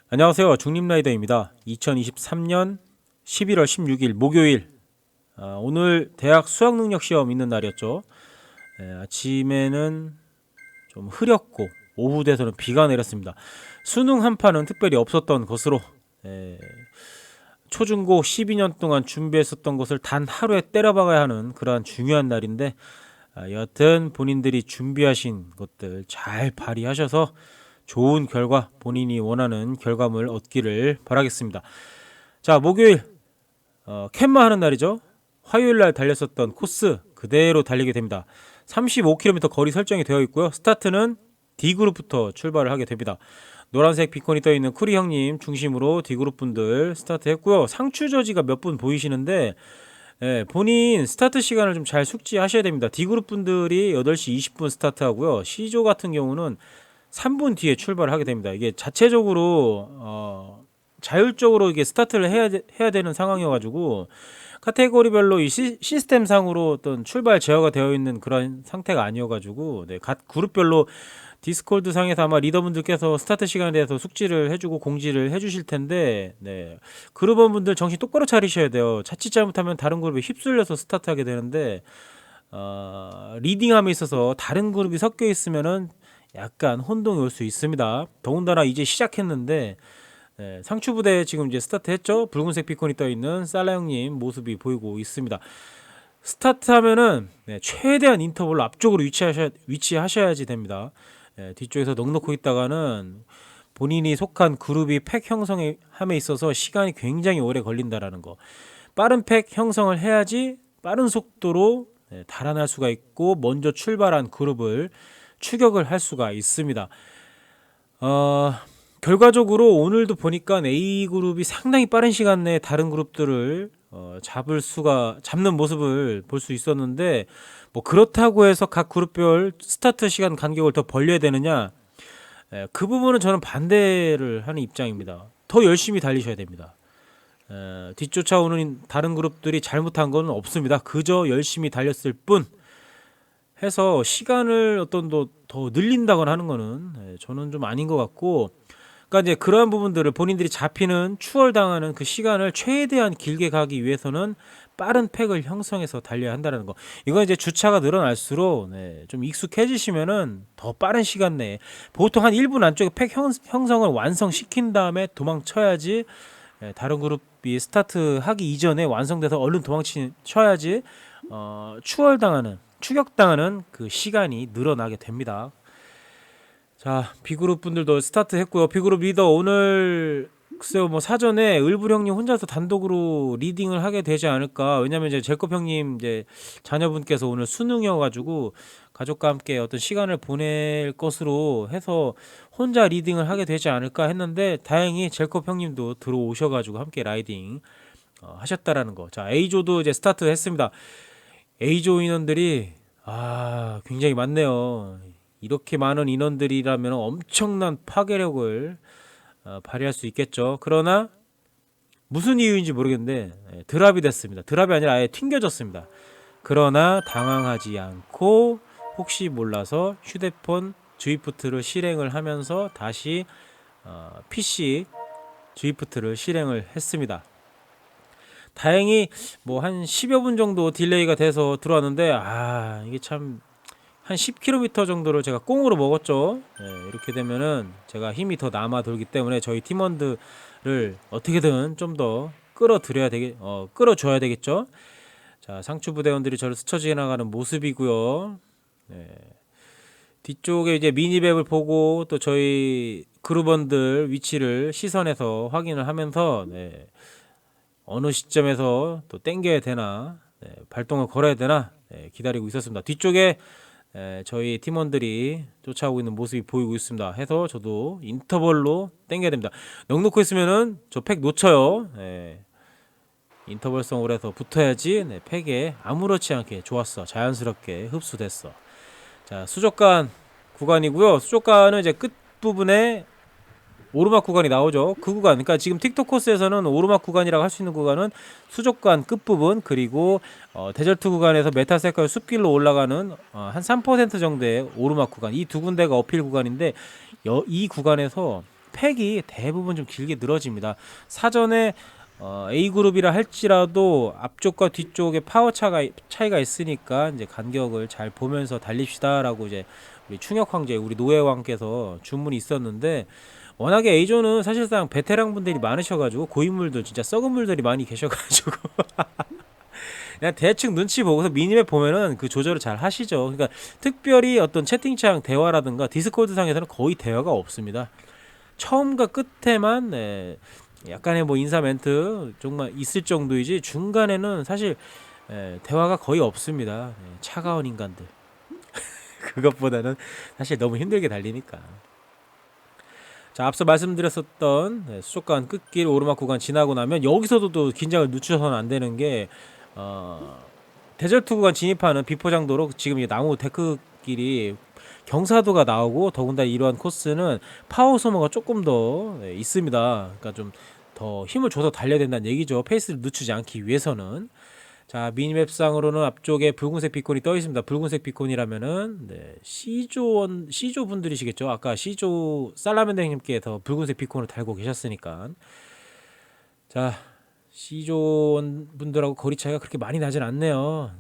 안녕하세요. 중립라이더입니다. 2023년 11월 16일 목요일. 오늘 대학 수학능력 시험 있는 날이었죠. 아침에는 좀 흐렸고 오후 돼서는 비가 내렸습니다. 수능 한파는 특별히 없었던 것으로 초중고 12년 동안 준비했었던 것을 단 하루에 때려박아야 하는 그러한 중요한 날인데, 여하튼 본인들이 준비하신 것들 잘 발휘하셔서 좋은 결과, 본인이 원하는 결과물 얻기를 바라겠습니다. 자, 목요일 캔마 하는 날이죠. 화요일 날 달렸었던 코스 그대로 달리게 됩니다. 35km 거리 설정이 되어 있고요. 스타트는 D그룹부터 출발을 하게 됩니다. 노란색 비콘이 떠 있는 쿠리 형님 중심으로 D그룹 분들 스타트 했고요. 상추 저지가 몇 분 보이시는데, 본인 스타트 시간을 좀 잘 숙지하셔야 됩니다. D그룹 분들이 8시 20분 스타트 하고요. C조 같은 경우는 3분 뒤에 출발을 하게 됩니다. 이게 자체적으로 자율적으로 이게 스타트를 해야 되는 상황이어가지고, 카테고리별로 이 시스템상으로 어떤 출발 제어가 되어 있는 그런 상태가 아니어가지고, 각 그룹별로 디스코드 상에서 아마 리더분들께서 스타트 시간에 대해서 숙지를 해주고 공지를 해주실 텐데, 그룹원분들 정신 똑바로 차리셔야 돼요. 자칫 잘못하면 다른 그룹에 휩쓸려서 스타트하게 되는데, 리딩함에 있어서 다른 그룹이 섞여 있으면은 약간 혼동이 올 수 있습니다. 더군다나 이제 시작했는데, 상추부대 지금 이제 스타트했죠. 붉은색 비콘이 떠 있는 살라 형님 모습이 보이고 있습니다. 스타트하면은 최대한 인터벌로 앞쪽으로 위치하셔야지 됩니다. 뒤쪽에서 넉넉히 있다가는 본인이 속한 그룹이 팩 형성함에 있어서 시간이 굉장히 오래 걸린다라는 거. 빠른 팩 형성을 해야지 빠른 속도로 달아날 수가 있고 먼저 출발한 그룹을 추격을 할 수가 있습니다. 결과적으로 오늘도 보니까 A그룹이 상당히 빠른 시간 내에 다른 그룹들을 잡는 모습을 볼 수 있었는데, 뭐 그렇다고 해서 각 그룹별 스타트 시간 간격을 더 벌려야 되느냐, 그 부분은 저는 반대를 하는 입장입니다. 더 열심히 달리셔야 됩니다. 뒤쫓아오는 다른 그룹들이 잘못한 건 없습니다. 그저 열심히 달렸을 뿐 해서 시간을 더 늘린다거나 하는 거는 저는 좀 아닌 것 같고, 그러니까 이제 그러한 부분들을 본인들이 잡히는 추월당하는 그 시간을 최대한 길게 가기 위해서는 빠른 팩을 형성해서 달려야 한다는 거. 이건 이제 주차가 늘어날수록 좀 익숙해지시면은 더 빠른 시간 내에 보통 한 1분 안쪽에 팩 형성을 완성시킨 다음에 도망쳐야지, 다른 그룹이 스타트하기 이전에 완성돼서 얼른 도망쳐야지 추격당하는 그 시간이 늘어나게 됩니다. 자, B그룹 분들도 스타트 했고요. B그룹 리더 오늘 글쎄요, 뭐 사전에 을불 형님 혼자서 단독으로 리딩을 하게 되지 않을까. 왜냐면 이제 제컵 형님 이제 자녀분께서 오늘 수능이어가지고 가족과 함께 어떤 시간을 보낼 것으로 해서 혼자 리딩을 하게 되지 않을까 했는데, 다행히 제컵 형님도 들어오셔가지고 함께 라이딩 하셨다라는 거. 자, A조도 이제 스타트 했습니다. A조 인원들이 굉장히 많네요. 이렇게 많은 인원들이라면 엄청난 파괴력을 발휘할 수 있겠죠. 그러나 무슨 이유인지 모르겠는데 드랍이 됐습니다. 드랍이 아니라 아예 튕겨졌습니다. 그러나 당황하지 않고 혹시 몰라서 휴대폰 주입부트를 실행을 하면서 다시 PC 주입부트를 실행을 했습니다. 다행히 뭐 한 10여 분 정도 딜레이가 돼서 들어왔는데, 이게 참 한 10km 정도를 제가 꽁으로 먹었죠. 이렇게 되면은 제가 힘이 더 남아 돌기 때문에 저희 팀원들을 어떻게든 좀 더 끌어줘야 되겠죠. 자, 상추 부대원들이 저를 스쳐 지나가는 모습이고요. 뒤쪽에 이제 미니맵을 보고 또 저희 그룹원들 위치를 시선에서 확인을 하면서, 어느 시점에서 또 땡겨야 되나, 발동을 걸어야 되나 기다리고 있었습니다. 뒤쪽에 저희 팀원들이 쫓아오고 있는 모습이 보이고 있습니다. 해서 저도 인터벌로 땡겨야 됩니다. 넉넉히 있으면은 저 팩 놓쳐요. 인터벌성으로 해서 붙어야지 팩에 아무렇지 않게 좋았어. 자연스럽게 흡수됐어. 자, 수족관 구간이고요. 수족관은 이제 끝부분에 오르막 구간이 나오죠. 그 구간, 그러니까 지금 틱톡 코스에서는 오르막 구간이라고 할 수 있는 구간은 수족관 끝부분, 그리고 데절트 구간에서 메타세컬 숲길로 올라가는 한 3% 정도의 오르막 구간, 이 두 군데가 어필 구간인데, 이 구간에서 팩이 대부분 좀 길게 늘어집니다. 사전에 A그룹이라 할지라도 앞쪽과 뒤쪽에 파워 차이가 있으니까 이제 간격을 잘 보면서 달립시다라고 이제 우리 충혁 황제, 우리 노예왕께서 주문이 있었는데, 워낙에 A조는 사실상 베테랑 분들이 많으셔가지고 고인물들, 진짜 썩은 물들이 많이 계셔가지고 그냥 대충 눈치 보고서 미니맵 보면은 그 조절을 잘 하시죠. 그러니까 특별히 어떤 채팅창 대화라든가 디스코드 상에서는 거의 대화가 없습니다. 처음과 끝에만 약간의 뭐 인사 멘트 정말 있을 정도이지, 중간에는 사실 대화가 거의 없습니다. 차가운 인간들. 그것보다는 사실 너무 힘들게 달리니까. 자, 앞서 말씀드렸었던 수족관 끝길 오르막 구간 지나고 나면 여기서도 또 긴장을 늦춰서는 안 되는 게, 데절트 구간 진입하는 비포장도로 지금 이 나무 데크길이 경사도가 나오고, 더군다나 이러한 코스는 파워 소모가 조금 더 있습니다. 그러니까 좀 더 힘을 줘서 달려야 된다는 얘기죠. 페이스를 늦추지 않기 위해서는. 자, 미니맵상으로는 앞쪽에 붉은색 비콘이 떠 있습니다. 붉은색 비콘이라면은 C조 분들이시겠죠. 아까 C조 살라멘더님께서 붉은색 비콘을 달고 계셨으니까. 자, C조 분들하고 거리 차이가 그렇게 많이 나진 않네요.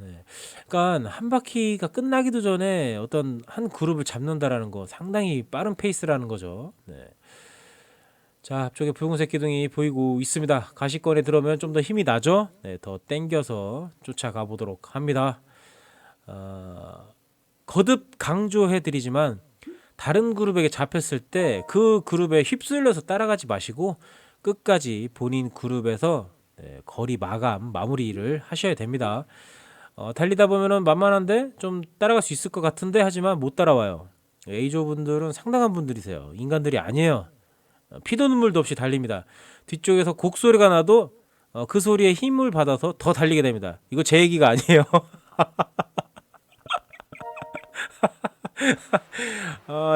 그러니까 한 바퀴가 끝나기도 전에 어떤 한 그룹을 잡는다라는 거 상당히 빠른 페이스라는 거죠. 자, 앞쪽에 붉은색 기둥이 보이고 있습니다. 가시권에 들어오면 좀 더 힘이 나죠. 더 땡겨서 쫓아가 보도록 합니다. 거듭 강조해드리지만, 다른 그룹에게 잡혔을 때 그 그룹에 휩쓸려서 따라가지 마시고 끝까지 본인 그룹에서 거리 마무리를 하셔야 됩니다. 달리다 보면은 만만한데 좀 따라갈 수 있을 것 같은데 하지만 못 따라와요. A조 분들은 상당한 분들이세요. 인간들이 아니에요. 피도 눈물도 없이 달립니다. 뒤쪽에서 곡소리가 나도 그 소리에 힘을 받아서 더 달리게 됩니다. 이거 제 얘기가 아니에요.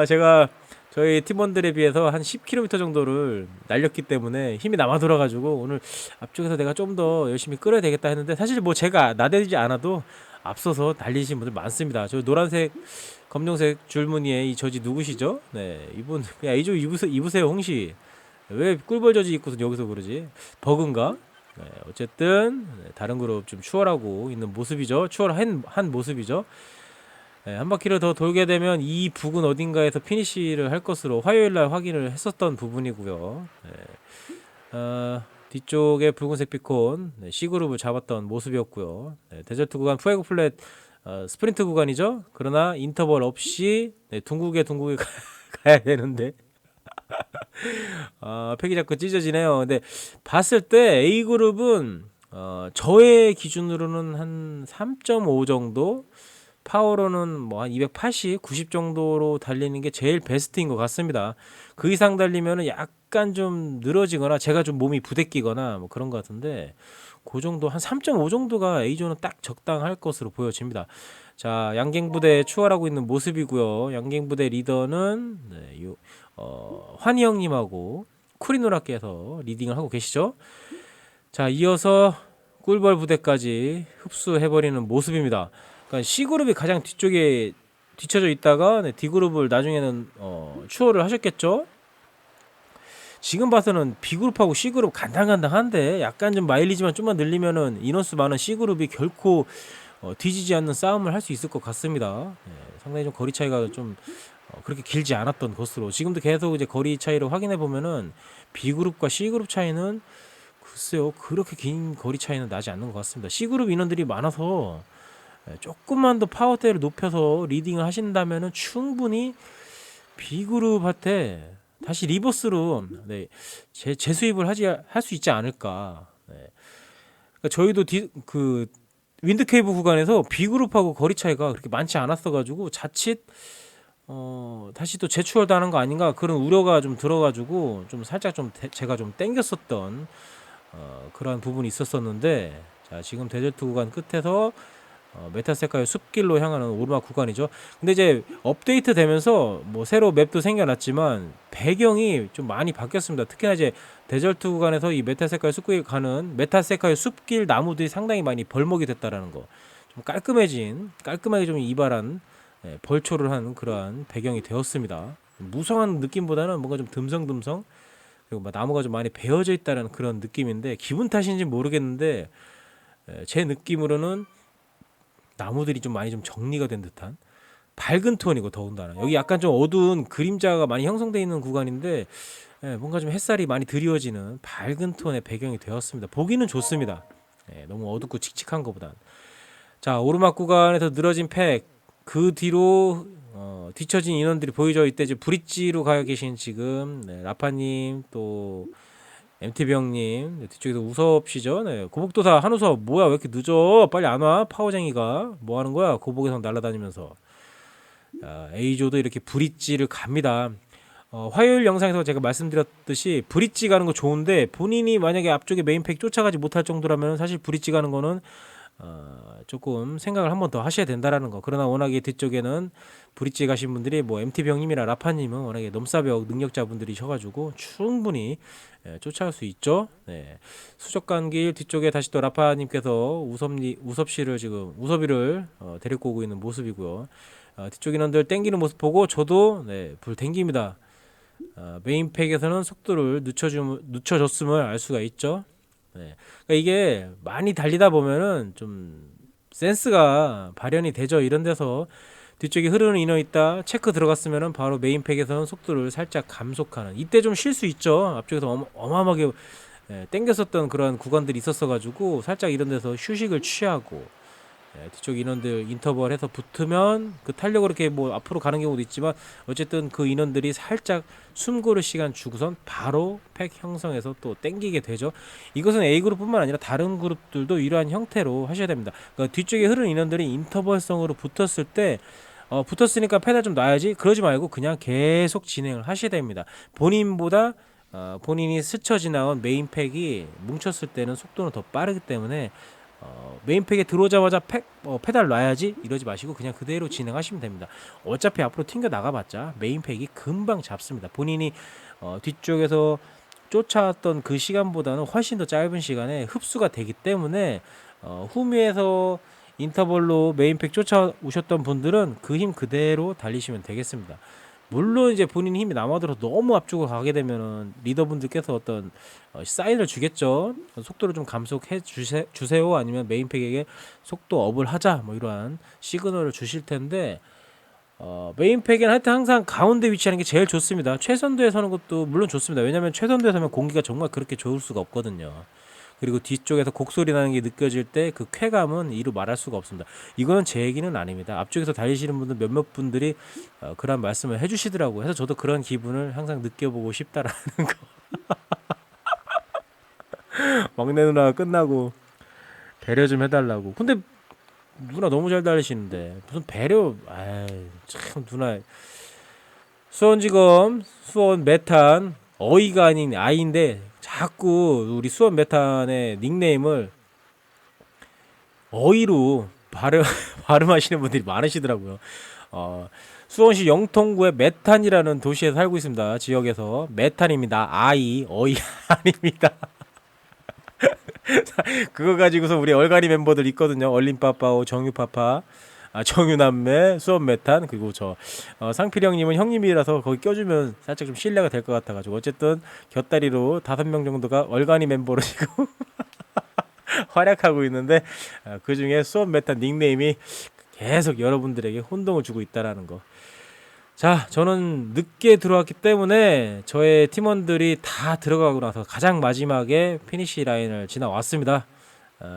제가 저희 팀원들에 비해서 한 10km 정도를 날렸기 때문에 힘이 남아 돌아가지고 오늘 앞쪽에서 내가 좀 더 열심히 끌어야 되겠다 했는데, 사실 뭐 제가 나대지 않아도 앞서서 달리신 분들 많습니다. 저 노란색 검정색 줄무늬의 이 저지 누구시죠? 네, 이분 그냥 A조 입으세요 홍시. 왜 꿀벌 저지 입고서 여기서 그러지? 버그인가? 어쨌든 다른 그룹 좀 추월하고 있는 모습이죠. 추월한 모습이죠. 한 바퀴를 더 돌게 되면 이 부근 어딘가에서 피니시를 할 것으로 화요일날 확인을 했었던 부분이고요. 뒤쪽에 붉은색 비콘 C그룹을 잡았던 모습이었고요. 데절트 구간 푸에고 플랫 스프린트 구간이죠. 그러나 인터벌 없이 둥국에 가야 되는데 팩이 자꾸 찢어지네요. 근데 봤을 때 A그룹은 저의 기준으로는 한 3.5 정도, 파워로는 뭐 한 280, 90 정도로 달리는 게 제일 베스트인 것 같습니다. 그 이상 달리면은 약간 좀 늘어지거나 제가 좀 몸이 부대끼거나 뭐 그런 것 같은데, 그 정도 한 3.5 정도가 A조는 딱 적당할 것으로 보여집니다. 자, 양갱부대 추월하고 있는 모습이고요. 양갱부대 리더는 환희 형님하고 쿠리누라께서 리딩을 하고 계시죠. 자, 이어서 꿀벌 부대까지 흡수해버리는 모습입니다. 그러니까 C그룹이 가장 뒤쪽에 뒤쳐져 있다가 D그룹을 나중에는 추월을 하셨겠죠. 지금 봐서는 B그룹하고 C그룹 간당간당한데, 약간 좀 마일리지만 좀만 늘리면은 인원수 많은 C그룹이 결코 뒤지지 않는 싸움을 할 수 있을 것 같습니다. 상당히 좀 거리 차이가 좀 그렇게 길지 않았던 것으로, 지금도 계속 이제 거리 차이를 확인해 보면은 B그룹과 C그룹 차이는 글쎄요 그렇게 긴 거리 차이는 나지 않는 것 같습니다. C그룹 인원들이 많아서 조금만 더 파워대를 높여서 리딩을 하신다면은 충분히 B그룹한테 다시 리버스로 재수입을 할 수 있지 않을까. 그러니까 저희도 그 윈드케이브 구간에서 B그룹하고 거리 차이가 그렇게 많지 않았어가지고 자칫 다시 또 재추월당하는 거 아닌가 그런 우려가 좀 들어가지고 좀 살짝 좀 제가 좀 땡겼었던 그런 부분이 있었었는데, 자, 지금 데절트 구간 끝에서 메타세카의 숲길로 향하는 오르막 구간이죠. 근데 이제 업데이트 되면서 뭐 새로 맵도 생겨났지만 배경이 좀 많이 바뀌었습니다. 특히나 이제 데절트 구간에서 이 메타세카의 숲길 가는 메타세카의 숲길 나무들이 상당히 많이 벌목이 됐다라는 거, 좀 깔끔하게 좀 이발한 벌초를 한 그러한 배경이 되었습니다. 무성한 느낌보다는 뭔가 좀 듬성듬성, 그리고 막 나무가 좀 많이 베어져 있다는 그런 느낌인데, 기분 탓인지 모르겠는데 제 느낌으로는 나무들이 좀 많이 좀 정리가 된 듯한 밝은 톤이고, 더군다나 여기 약간 좀 어두운 그림자가 많이 형성되어 있는 구간인데 뭔가 좀 햇살이 많이 드리워지는 밝은 톤의 배경이 되었습니다. 보기는 좋습니다. 너무 어둡고 칙칙한 것보단. 자, 오르막 구간에서 늘어진 팩, 그 뒤로 뒤처진 인원들이 보이죠. 이때 이제 브릿지로 가 계신 지금 라파님, 또 MTB 형님, 뒤쪽에서 우섭씨죠. 고복도사 한우섭, 뭐야 왜 이렇게 늦어? 빨리 안 와? 파워쟁이가 뭐 하는 거야? 고복에서 날아다니면서. A조도 이렇게 브릿지를 갑니다. 화요일 영상에서 제가 말씀드렸듯이 브릿지 가는 거 좋은데, 본인이 만약에 앞쪽에 메인팩 쫓아가지 못할 정도라면 사실 브릿지 가는 거는 조금 생각을 한 번 더 하셔야 된다라는 거. 그러나 워낙에 뒤쪽에는 브릿지 가신 분들이 뭐 MTB 형님이나 라파님은 워낙에 넘사벽 능력자분들이셔가지고 충분히 쫓아갈 수 있죠. 수족관길 뒤쪽에 다시 또 라파님께서 우섭씨를 지금 우섭이를 데리고 오고 있는 모습이고요. 뒤쪽 인원들 땡기는 모습 보고 저도 불 땡깁니다. 메인팩에서는 속도를 늦춰줬음을 알 수가 있죠. 그러니까 이게 많이 달리다 보면은 좀 센스가 발현이 되죠. 이런 데서 뒤쪽에 흐르는 인원 있다 체크 들어갔으면은 바로 메인팩에서는 속도를 살짝 감속하는, 이때 좀 쉴 수 있죠. 앞쪽에서 어마어마하게 땡겼었던 그런 구간들이 있었어 가지고 살짝 이런 데서 휴식을 취하고, 뒤쪽 인원들 인터벌해서 붙으면 그 탄력으로 이렇게 뭐 앞으로 가는 경우도 있지만, 어쨌든 그 인원들이 살짝 숨 고를 시간 주고선 바로 팩 형성해서 또 땡기게 되죠. 이것은 A그룹뿐만 아니라 다른 그룹들도 이러한 형태로 하셔야 됩니다. 그러니까 뒤쪽에 흐르는 인원들이 인터벌성으로 붙었을 때 붙었으니까 페달 좀 놔야지, 그러지 말고 그냥 계속 진행을 하셔야 됩니다. 본인보다 본인이 스쳐 지나온 메인팩이 뭉쳤을 때는 속도는 더 빠르기 때문에 메인팩에 들어오자마자 페달 놔야지 이러지 마시고 그냥 그대로 진행하시면 됩니다. 어차피 앞으로 튕겨 나가봤자 메인팩이 금방 잡습니다. 본인이 뒤쪽에서 쫓아왔던 그 시간보다는 훨씬 더 짧은 시간에 흡수가 되기 때문에 후미에서 인터벌로 메인팩 쫓아오셨던 분들은 그 힘 그대로 달리시면 되겠습니다. 물론 이제 본인 힘이 남아들어 너무 앞쪽으로 가게 되면은 리더분들께서 어떤 사인을 주겠죠. 속도를 좀 감속해 주세요. 아니면 메인팩에게 속도 업을 하자, 뭐 이러한 시그널을 주실 텐데, 메인팩에는 하여튼 항상 가운데 위치하는 게 제일 좋습니다. 최선두에 서는 것도 물론 좋습니다. 왜냐면 최선두에 서면 공기가 정말 그렇게 좋을 수가 없거든요. 그리고 뒤쪽에서 곡소리 나는 게 느껴질 때 그 쾌감은 이루 말할 수가 없습니다. 이거는 제 얘기는 아닙니다. 앞쪽에서 달리시는 분들 몇몇 분들이 그런 말씀을 해주시더라고요. 해서 저도 그런 기분을 항상 느껴보고 싶다라는 거. 막내 누나가 끝나고 배려 좀 해달라고. 근데 누나 너무 잘 달리시는데 무슨 배려? 참 누나. 수원지검 수원 메탄, 어이가 아닌 아이인데 자꾸 우리 수원 메탄의 닉네임을 어이로 발음하시는 분들이 많으시더라고요. 수원시 영통구의 메탄이라는 도시에 살고 있습니다. 지역에서 메탄입니다. 아이, 어이 아닙니다. 그거 가지고서 우리 얼간이 멤버들 있거든요. 얼림빠빠오, 정유파파, 정유남매, 수원 메탄, 그리고 저 상필이 형님은 형님이라서 거기 껴주면 살짝 좀 신뢰가 될 것 같아가지고, 어쨌든 곁다리로 5명 정도가 얼간이 멤버로 지금 활약하고 있는데, 그 중에 수원 메탄 닉네임이 계속 여러분들에게 혼동을 주고 있다라는 거. 자, 저는 늦게 들어왔기 때문에 저의 팀원들이 다 들어가고 나서 가장 마지막에 피니시 라인을 지나왔습니다.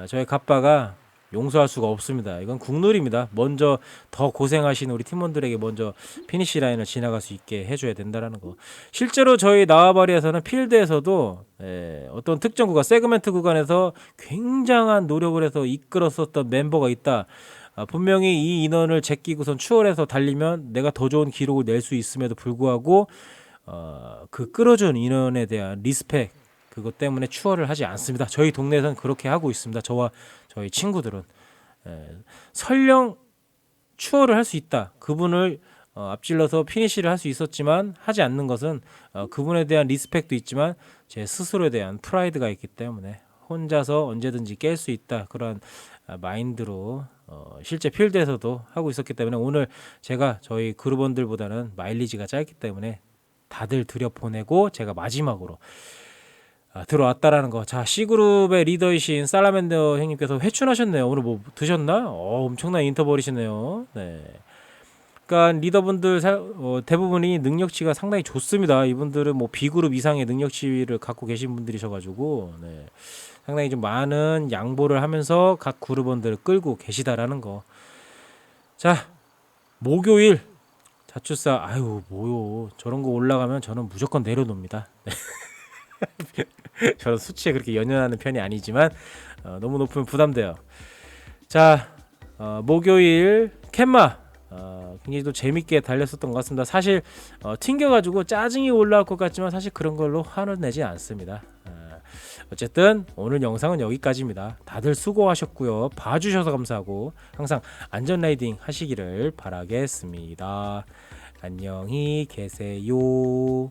저의 갑바가 용서할 수가 없습니다. 이건 국룰입니다. 먼저 더 고생하시는 우리 팀원들에게 먼저 피니시 라인을 지나갈 수 있게 해줘야 된다는 거. 실제로 저희 나와바리에서는 필드에서도 어떤 특정 구간, 세그멘트 구간에서 굉장한 노력을 해서 이끌었었던 멤버가 있다. 분명히 이 인원을 제끼고선 추월해서 달리면 내가 더 좋은 기록을 낼 수 있음에도 불구하고 그 끌어준 인원에 대한 리스펙, 그것 때문에 추월을 하지 않습니다. 저희 동네에서는 그렇게 하고 있습니다. 저와 저희 친구들은 설령 추월을 할 수 있다, 그분을 앞질러서 피니시를 할 수 있었지만 하지 않는 것은 그분에 대한 리스펙도 있지만 제 스스로에 대한 프라이드가 있기 때문에 혼자서 언제든지 깰 수 있다, 그런 마인드로 실제 필드에서도 하고 있었기 때문에 오늘 제가 저희 그룹원들보다는 마일리지가 짧기 때문에 다들 들여보내고 제가 마지막으로 들어왔다라는 거. 자, C그룹의 리더이신 살라맨더 형님께서 회춘하셨네요. 오늘 뭐 드셨나? 엄청난 인터벌이시네요. 네. 그러니까 리더분들 대부분이 능력치가 상당히 좋습니다. 이분들은 뭐 B그룹 이상의 능력치를 갖고 계신 분들이셔가지고 네. 상당히 좀 많은 양보를 하면서 각 그룹원들을 끌고 계시다라는 거. 자, 목요일 자추사 아유 뭐요 저런 거 올라가면 저는 무조건 내려놓습니다. 저는 수치에 그렇게 연연하는 편이 아니지만 너무 높으면 부담돼요. 자, 목요일 캔마 굉장히 또 재밌게 달렸었던 것 같습니다. 사실 튕겨가지고 짜증이 올라올 것 같지만 사실 그런 걸로 화는 내지 않습니다. 어쨌든 오늘 영상은 여기까지입니다. 다들 수고하셨고요. 봐주셔서 감사하고 항상 안전 라이딩 하시기를 바라겠습니다. 안녕히 계세요.